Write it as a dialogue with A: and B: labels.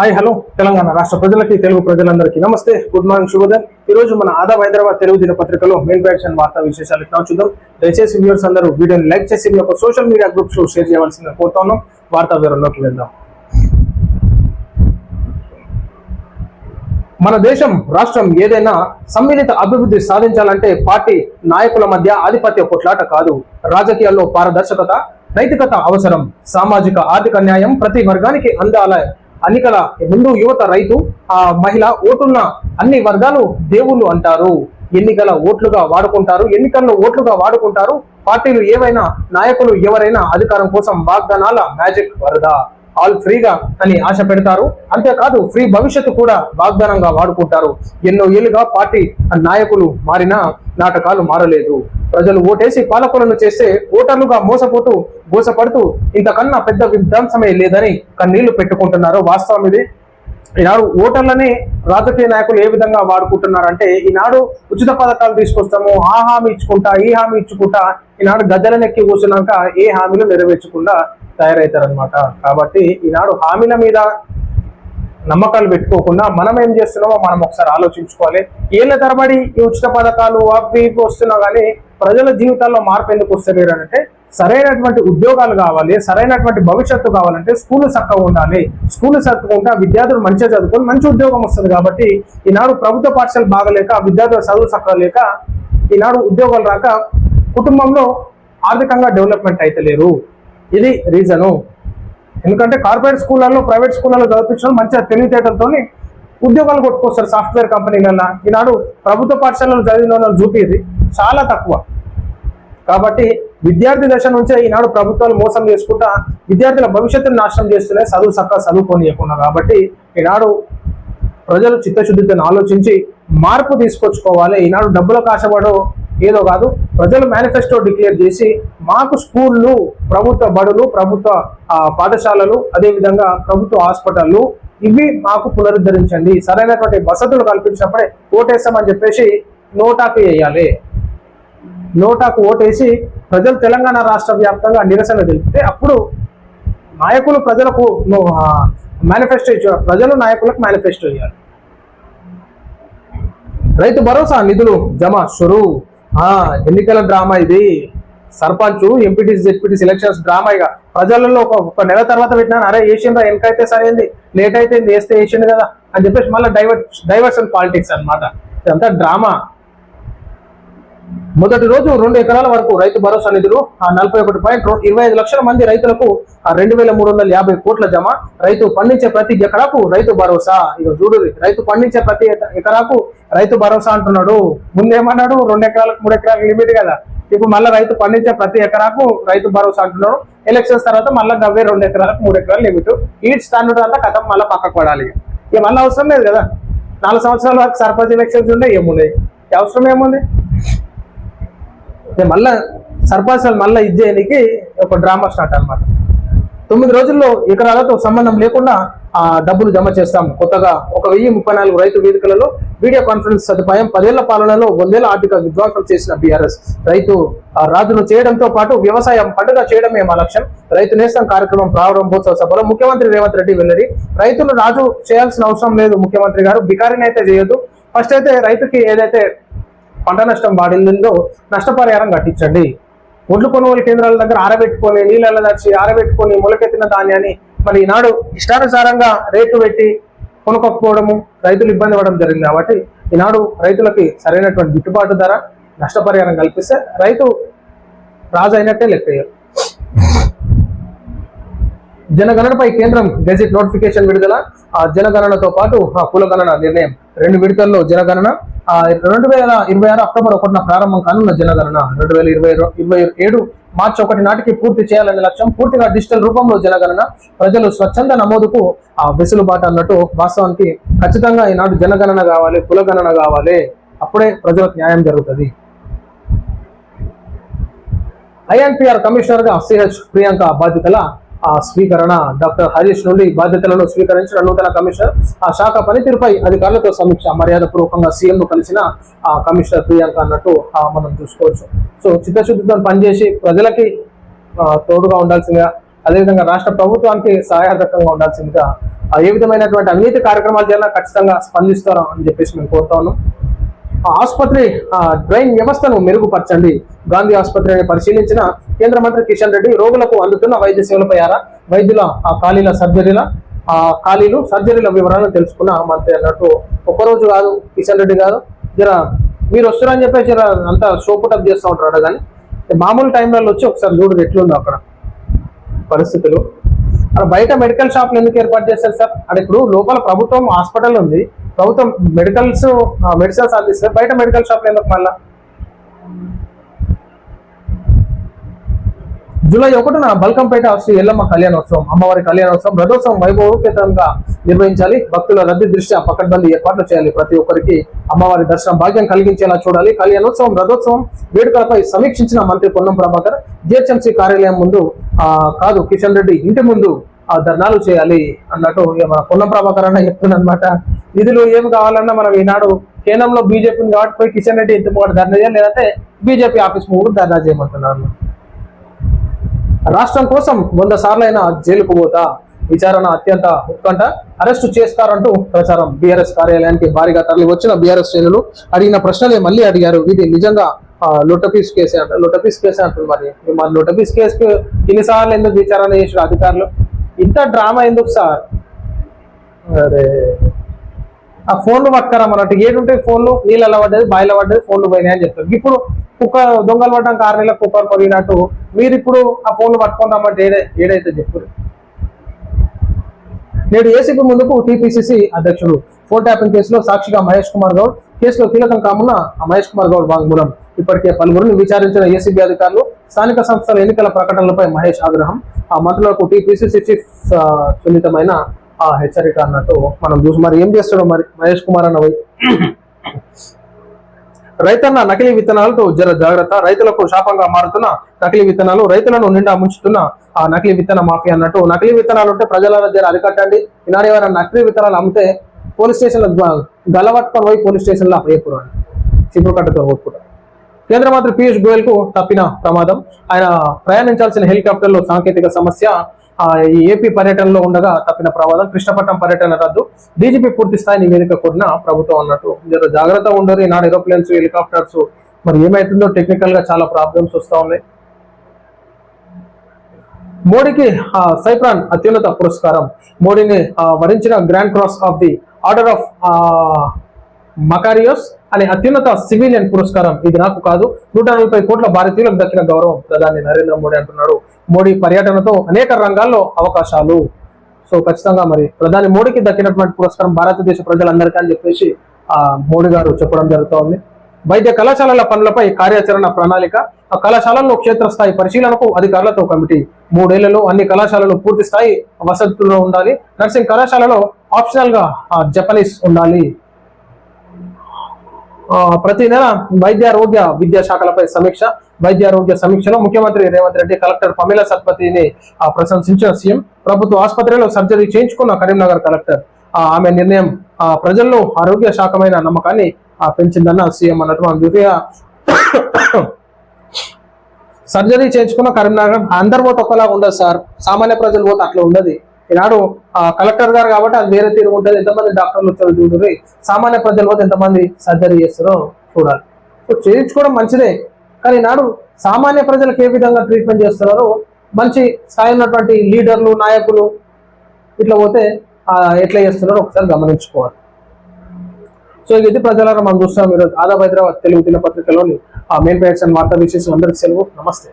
A: Hi hello Telangana రాష్ట్ర ప్రజలకి తెలుగు ప్రజలందరికీ నమస్తే, గుడ్ మార్నింగ్, శుభోదయం. ఈ రోజు మన ఆదాబ్ హైదరాబాద్ తెలుగు దినపత్రికలో మెయిన్ ప్యాక్షన్ వార్తా విశేషాలు ఇట్లా చూద్దాం. దయచేసి వ్యూవర్స్ అందరూ వీడియోని లైక్ చేసి మీ యొక్క సోషల్ మీడియా గ్రూప్స్ లో షేర్ చేయవలసిందిగా కోరుతున్నాం. వార్తా వివరంలోకి వెళ్దాం. మన దేశం రాష్ట్రం ఏదైనా సమ్మిళిత అభివృద్ధి సాధించాలంటే పార్టీ నాయకుల మధ్య ఆధిపత్య కొట్లాట కాదు, రాజకీయాల్లో పారదర్శకత, నైతికత అవసరం. సామాజిక ఆర్థిక న్యాయం ప్రతి వర్గానికి అందాల. ఎన్నికల ముందు యువత, రైతు, మహిళ, ఓటున్న అన్ని వర్గాలు దేవుళ్ళు అంటారు. ఎన్నికల్లో ఓట్లుగా వాడుకుంటారు. పార్టీలు ఏవైనా, నాయకులు ఎవరైనా అధికారం కోసం వాగ్దానాల మ్యాజిక్ వరద. ఆల్ ఫ్రీగా అని ఆశ పెడతారు. అంతేకాదు ఫ్రీ భవిష్యత్తు కూడా వాగ్దానంగా వాడుకుంటారు. ఎన్నో ఏళ్లుగా పార్టీ నాయకులు మారినా నాటకాలు మారలేదు. ప్రజలు ఓటేసి పాలకులను చేస్తే ఓటర్లుగా మోసపడుతూ ఇంతకన్నా పెద్ద విధ్వంసమే లేదని కన్నీళ్లు పెట్టుకుంటున్నారు. వాస్తవం ఇది. ఈనాడు ఓటర్లని రాజకీయ నాయకులు ఏ విధంగా వాడుకుంటున్నారంటే, ఈనాడు ఉచిత పథకాలు తీసుకొస్తాము, ఆ హామీ ఇచ్చుకుంటా, ఈ హామీ ఇచ్చుకుంటా, ఈనాడు గద్దెలనెక్కి కూర్చున్నాక ఏ హామీలు నెరవేర్చకుండా తయారవుతారనమాట. కాబట్టి ఈనాడు హామీల మీద నమ్మకాలు పెట్టుకోకుండా మనం ఏం చేస్తున్నామో మనం ఒకసారి ఆలోచించుకోవాలి. ఏళ్ల తరబడి ఈ ఉచిత పథకాలు అవి వస్తున్నా కానీ ప్రజల జీవితాల్లో మార్పు ఎందుకు వస్తలేరు అంటే, సరైనటువంటి ఉద్యోగాలు కావాలి, సరైనటువంటి భవిష్యత్తు కావాలంటే స్కూల్ చక్కగా ఉండాలి. స్కూల్ చక్కగా ఉంటే విద్యార్థులు మంచిగా చదువుకొని మంచి ఉద్యోగం వస్తుంది. కాబట్టి ఈనాడు ప్రభుత్వ పాఠశాలలు బాగలేక, విద్యార్థుల చదువు చక్కగా లేక, ఈనాడు ఉద్యోగాలు రాక కుటుంబంలో ఆర్థికంగా డెవలప్మెంట్ అయితే లేరు. ఇది రీజను. ఎందుకంటే కార్పొరేట్ స్కూళ్ళల్లో, ప్రైవేట్ స్కూళ్ళలో చదివించడం మంచిగా తెలివితేటలతో ఉద్యోగాలు కొట్టుకొస్తారు సాఫ్ట్వేర్ కంపెనీలలో. ఈనాడు ప్రభుత్వ పాఠశాలలో చదివిన వాళ్ళని చూపేది చాలా తక్కువ. కాబట్టి విద్యార్థి దశ నుంచే ఈనాడు ప్రభుత్వాలు మోసం చేసుకుంటా విద్యార్థుల భవిష్యత్తును నాశనం చేస్తున్నాయి, చదువు చక్కగా చదువుకోనియకుండా. కాబట్టి ఈనాడు ప్రజలు చిత్తశుద్ధితో ఆలోచించి మార్పు తీసుకొచ్చుకోవాలి. ఈనాడు డబ్బులకు ఆశపడో ఏదో కాదు, ప్రజలు మేనిఫెస్టో డిక్లేర్ చేసి మాకు స్కూళ్ళు, ప్రభుత్వ బడులు, ప్రభుత్వ పాఠశాలలు, అదేవిధంగా ప్రభుత్వ హాస్పిటళ్ళు ఇవి మాకు పునరుద్ధరించండి, సరైనటువంటి వసతులు కల్పించినప్పుడే ఓటేస్తామని చెప్పేసి నోటాకు వేయాలి. నోటాకు ఓటేసి ప్రజలు తెలంగాణ రాష్ట్ర వ్యాప్తంగా నిరసన తెలిపితే అప్పుడు నాయకులు ప్రజలకు మేనిఫెస్టో ఇచ్చారు, ప్రజలు నాయకులకు మేనిఫెస్టో ఇవ్వాలి. రైతు భరోసా నిధులు జమ షురు. ఎన్నికల డ్రామా ఇది. Sarpanch, MPTC, ZPTC elections drama. ఇక ప్రజలలో ఒక నెల తర్వాత పెట్టినాను, అరే వేసిందా, వెనకైతే సరైంది, లేట్ అయితే వేస్తే వేసింది కదా అని చెప్పేసి మళ్ళీ డైవర్షన్ పాలిటిక్స్ అనమాట. ఇదంతా డ్రామా. మొదటి రోజు 2 ఎకరాల వరకు రైతు భరోసా నిధులు 41.25 లక్షల మంది రైతులకు 2,350 కోట్ల జమ. రైతు పండించే ప్రతి ఎకరాకు రైతు భరోసా. ఇక చూడు, రైతు పండించే ప్రతి ఎకరాకు రైతు భరోసా అంటున్నాడు. ముందేమన్నాడు 2 ఎకరాలకు 3 ఎకరాలకు లిమిట్ కదా. ఇప్పుడు మళ్ళీ రైతు పండించే ప్రతి ఎకరాకు రైతు భరోసా అంటున్నాడు. ఎలక్షన్స్ తర్వాత మళ్ళీ 2 ఎకరాలకు 3 ఎకరాలు లిమిట్. ఈడ్ స్టాండర్డ్ అంతా కథం మళ్ళీ పక్కకు పడాలి. ఇక మళ్ళీ అవసరం లేదు కదా. 4 సంవత్సరాల వరకు సర్పంచ్ ఎలక్షన్స్ ఉన్నాయి, ఏమున్నాయి, అవసరం ఏముంది. మళ్ళా సర్పంచాలు మళ్ళీ ఇచ్చేయడానికి ఒక డ్రామా స్టార్ట్ అనమాట. 9 రోజుల్లో ఎకరాలతో సంబంధం లేకుండా డబ్బులు జమ చేస్తాం. కొత్తగా 1034 రైతు వేదికలలో వీడియో కాన్ఫరెన్స్ సదుపాయం. 10 ఏళ్ల పాలనలో 100 ఏళ్ల ఆర్థిక విధ్వంసం చేసిన బీఆర్ఎస్ రైతు రాజును చేయడంతో పాటు వ్యవసాయం పండుగ చేయడమే మా లక్ష్యం. రైతు నేస్తం కార్యక్రమం ప్రారంభోత్సవ సభలో ముఖ్యమంత్రి రేవంత్ రెడ్డి వెల్లడి. రైతులు రాజు చేయాల్సిన అవసరం లేదు ముఖ్యమంత్రి గారు, బికారిని అయితే చేయొద్దు. ఫస్ట్ అయితే రైతుకి ఏదైతే పంట నష్టం వాడిందో నష్టపరిహారం కట్టించండి. ఒడ్లు కొనుగోలు కేంద్రాల దగ్గర ఆరబెట్టుకొని, నీళ్ళ దర్చి ఆరబెట్టుకొని మొలకెత్తిన ధాన్యాన్ని మరి ఈనాడు ఇష్టానుసారంగా రేట్లు పెట్టి కొనుక్కోకపోవడము, రైతులు ఇబ్బంది పడడం జరిగింది. కాబట్టి ఈనాడు రైతులకి సరైనటువంటి గిట్టుబాటు ధర, నష్టపరిహారం కల్పిస్తే రైతు రాజు అయినట్టే లెక్క. జనగణనపై కేంద్రం గెజిట్ నోటిఫికేషన్ విడుదల. జనగణనతో పాటు కులగణన నిర్ణయం. 2 విడతల్లో జనగణన. 2026 అక్టోబర్ 1న ప్రారంభం కానున్న జనగణన 2027 మార్చి 1 నాటికి పూర్తి చేయాలనే లక్ష్యం. పూర్తిగా డిజిటల్ రూపంలో జనగణన. ప్రజలు స్వచ్ఛంద నమోదుకు వెసులుబాటు అన్నట్టు. వాస్తవానికి ఖచ్చితంగా ఈనాడు జనగణన కావాలి, కులగణన కావాలి, అప్పుడే ప్రజలకు న్యాయం జరుగుతుంది. ఐఎన్పిఆర్ కమిషనర్ గా సిహెచ్ ప్రియాంక బాధ్యతల స్వీకరణ. డాక్టర్ హరీష్ నుండి బాధ్యతలను స్వీకరించిన నూతన కమిషనర్ ఆ శాఖ పనితీరుపై అధికారులతో సమీక్ష. మర్యాద పూర్వకంగా సీఎం ను కలిసిన కమిషనర్ ప్రియాంక అన్నట్టు మనం చూసుకోవచ్చు. సో చిత్తశుద్ధితో పనిచేసి ప్రజలకి తోడుగా ఉండాల్సిందిగా అదేవిధంగా రాష్ట్ర ప్రభుత్వానికి సహాయకరంగా ఉండాల్సిందిగా ఏ విధమైనటువంటి అవినీతి కార్యక్రమాలు చేయాలన్నా ఖచ్చితంగా స్పందిస్తారు అని చెప్పేసి మేము కోరుతా ఉన్నాం. ఆసుపత్రి డ్రైన్ వ్యవస్థను మెరుగుపరచండి. గాంధీ ఆసుపత్రిని పరిశీలించిన కేంద్ర మంత్రి కిషన్ రెడ్డి రోగులకు అందుతున్న వైద్య సేవలపై వైద్యుల ఖాళీలు సర్జరీల వివరాలను తెలుసుకున్న మంత్రి అన్నట్టు. ఒక్కరోజు కాదు కిషన్ రెడ్డి గారు, జర మీరు వస్తారని చెప్పేసి జర అంతా షోపుటప్ చేస్తూ ఉంటారు కానీ మామూలు టైంలలో వచ్చి ఒకసారి చూడదు ఎట్లుందో అక్కడ పరిస్థితులు. అక్కడ బయట మెడికల్ షాప్లు ఎందుకు ఏర్పాటు చేస్తారు సార్? అక్కడ ఇప్పుడు లోపల ప్రభుత్వం హాస్పిటల్ ఉంది, ప్రభుత్వం మెడిసిన్స్ అందిస్తారు, బయట మెడికల్ షాప్లు ఎందుకు? మళ్ళా జూలై 1న బల్కంపేట శ్రీ ఎల్లమ్మ కళ్యాణోత్సవం, అమ్మవారి కళ్యాణోత్సవం రథోత్సవం వైభవోపేతంగా నిర్వహించాలి. భక్తుల రద్దీ దృష్ట్యా పకడ్బందీ ఏర్పాట్లు చేయాలి. ప్రతి ఒక్కరికి అమ్మవారి దర్శనం భాగ్యం కలిగించేలా చూడాలి. కళ్యాణోత్సవం రథోత్సవం వేడుకలపై సమీక్షించిన మంత్రి పొన్నం ప్రభాకర్ జిహెచ్ఎంసీ కార్యాలయం ముందు కాదు కిషన్ రెడ్డి ఇంటి ముందు ధర్నాలు చేయాలి అన్నట్టు మన పొన్నం ప్రభాకర్ అన్న చెప్తున్నమాట. నిధులు ఏమి కావాలన్నా మనం ఈనాడు కేంద్రంలో బీజేపీని కాబట్టి పోయి కిషన్ రెడ్డి ఇంటి ముందు ధర్నా చేయాలి, లేదంటే బీజేపీ ఆఫీస్ ముందు ధర్నా చేయమంటున్నారు. రాష్ట్రం కోసం 100 సార్లైనా జైలుకు పోతా, విచారణ అత్యంత ఉత్కంఠ, అరెస్టు చేస్తారంటూ ప్రచారం. బీఆర్ఎస్ కార్యాలయానికి భారీగా తరలి వచ్చిన బీఆర్ఎస్ శ్రేణులు అడిగిన ప్రశ్నలే మళ్ళీ అడిగారు. ఇది నిజంగా లొట్టపీస్ కేసే అంటారు. మరి లొట్టపీస్ కేసుకు ఇన్నిసార్లు ఎందుకు విచారణ చేసిన అధికారులు? ఇంత డ్రామా ఎందుకు సార్? అరే ఆ ఫోన్లు పట్టుకరమ్మన్నట్టు ఏడుంటే ఫోన్లు నీళ్ళలో పడ్డది, బాయిలో పడ్డది, ఫోన్లు పోయినాయి అని చెప్తారు. ఇప్పుడు కుక్క దొంగలు పడ్డాం 6 నెలలకు కుక్కలు పొరిగినట్టు మీరు ఇప్పుడు ఆ ఫోన్లు పట్టుకుంటామంటే ఏడైతే చెప్పారు. నేడు ఏసీపీ ముందుకు టీపీసీసీ అధ్యక్షుడు ఫోన్ ట్యాపింగ్ కేసులో సాక్షిగా మహేష్ కుమార్ గౌడ్, కేసులో కీలకం కామున్న మహేష్ కుమార్ గౌడ్ వాంగ్మూలం. ఇప్పటికే పలువురిని విచారించిన ఏసీబీ అధికారులు. స్థానిక సంస్థల ఎన్నికల ప్రకటనలపై మహేష్ ఆగ్రహం. ఆ మంత్రులకు టీపీసీసీ చీఫ్ సున్నితమైన హెచ్చరిక అన్నట్టు మనం చూసి మరి ఏం చేస్తాడో మరి మహేష్ కుమార్ అన్న. రైతన్న నకిలీ విత్తనాలతో జాగ్రత్త, రైతులకు శాపంగా మారుతున్న నకిలీ విత్తనాలు, రైతులను నిండా ముంచుతున్న ఆ నకిలీ విత్తన మాఫియా అన్నట్టు. నకిలీ విత్తనాలు ఉంటే ప్రజల దగ్గర అరికట్టండి. ఈనాడు ఎవరైనా నకిలీ విత్తనాలు అమ్మితే పోలీస్ స్టేషన్లో గలవట్టుకొని పోయి పోలీస్ స్టేషన్లో అయ్యకూడదు అని చిప్పుడు కట్టతో కొట్టుకుంటారు. కేంద్ర మంత్రి పీయూష్ గోయల్ కు తప్పిన ప్రమాదం. ఆయన ప్రయాణించాల్సిన హెలికాప్టర్ లో సాంకేతిక సమస్య. ఈ ఏపీ పర్యటనలో ఉండగా తప్పిన ప్రమాదం. కృష్ణపట్నం పర్యటన రద్దు. డీజీపీ పూర్తి స్థాయి నివేదిక కోరిన ప్రభుత్వం అన్నట్టు. జాగ్రత్తగా ఉండరు ఈనాడు ఏరోప్లేన్స్, హెలికాప్టర్స్. మరి ఏమైతుందో టెక్నికల్ గా చాలా ప్రాబ్లమ్స్ వస్తూ ఉన్నాయి. మోడీకి సైప్రాన్ అత్యున్నత పురస్కారం. మోడీని వరించిన grand cross of the order of Makarios అనే అత్యున్నత సివిలియన్ పురస్కారం. ఇది నాకు కాదు, 140 కోట్ల భారతీయులకు దక్కిన గౌరవం ప్రధాని నరేంద్ర మోడీ అంటున్నాడు. మోడీ పర్యటనతో అనేక రంగాల్లో అవకాశాలు. సో ఖచ్చితంగా మరి ప్రధాని మోడీకి దక్కినటువంటి పురస్కారం భారతదేశ ప్రజలందరికీ అని చెప్పేసి మోడీ గారు చెప్పడం జరుగుతోంది. వైద్య కళాశాలల పనులపై కార్యాచరణ ప్రణాళిక. ఆ కళాశాలల్లో క్షేత్రస్థాయి పరిశీలనకు అధికారులతో కమిటీ. 3 ఏళ్లలో అన్ని కళాశాలలు పూర్తి స్థాయి వసతుల్లో ఉండాలి. నర్సింగ్ కళాశాలలో ఆప్షనల్ గా జపనీస్ ఉండాలి. ప్రతి నెల వైద్యారోగ్య విద్యాశాఖలపై సమీక్ష. వైద్యారోగ్య సమీక్షలో ముఖ్యమంత్రి రేవంత్ రెడ్డి, కలెక్టర్ పమేలా సత్పతిని ప్రశంసించిన సీఎం. ప్రభుత్వ ఆసుపత్రిలో సర్జరీ చేయించుకున్న కరీంనగర్ కలెక్టర్. ఆమె నిర్ణయం ప్రజల్లో ఆరోగ్య శాఖమైన నమ్మకాన్ని పెంచిందన్న సీఎం అన్నట్టు మనం చూసిగా. సర్జరీ చేయించుకున్న కరీంనగర్ అందరి పోతే ఒకలాగా ఉండదు సార్, సామాన్య ప్రజలు పోతే అట్లా ఉండదు. ఈనాడు కలెక్టర్ గారు కాబట్టి అది వేరే తీరు ఉంటుంది. ఎంతమంది డాక్టర్లు వచ్చారో చూడండి, సామాన్య ప్రజలు పోతే ఎంతమంది సర్జరీ చేస్తారో చూడాలి. సో చేయించుకోవడం మంచిదే, కానీ నాడు సామాన్య ప్రజలకు ఏ విధంగా ట్రీట్మెంట్ చేస్తున్నారో మంచి స్థాయి ఉన్నటువంటి లీడర్లు, నాయకులు ఇట్లా పోతే ఎట్లా చేస్తున్నారో ఒకసారి గమనించుకోవాలి. సో ఇది ప్రజలను మనం చూస్తాం. ఈరోజు ఆదాబ్ హైదరాబాద్ తెలుగు దినపత్రికలోని మెయిన్ పేజెస్ అండ్ వార్తా విశేషాలు. అందరికీ సెలవు. నమస్తే.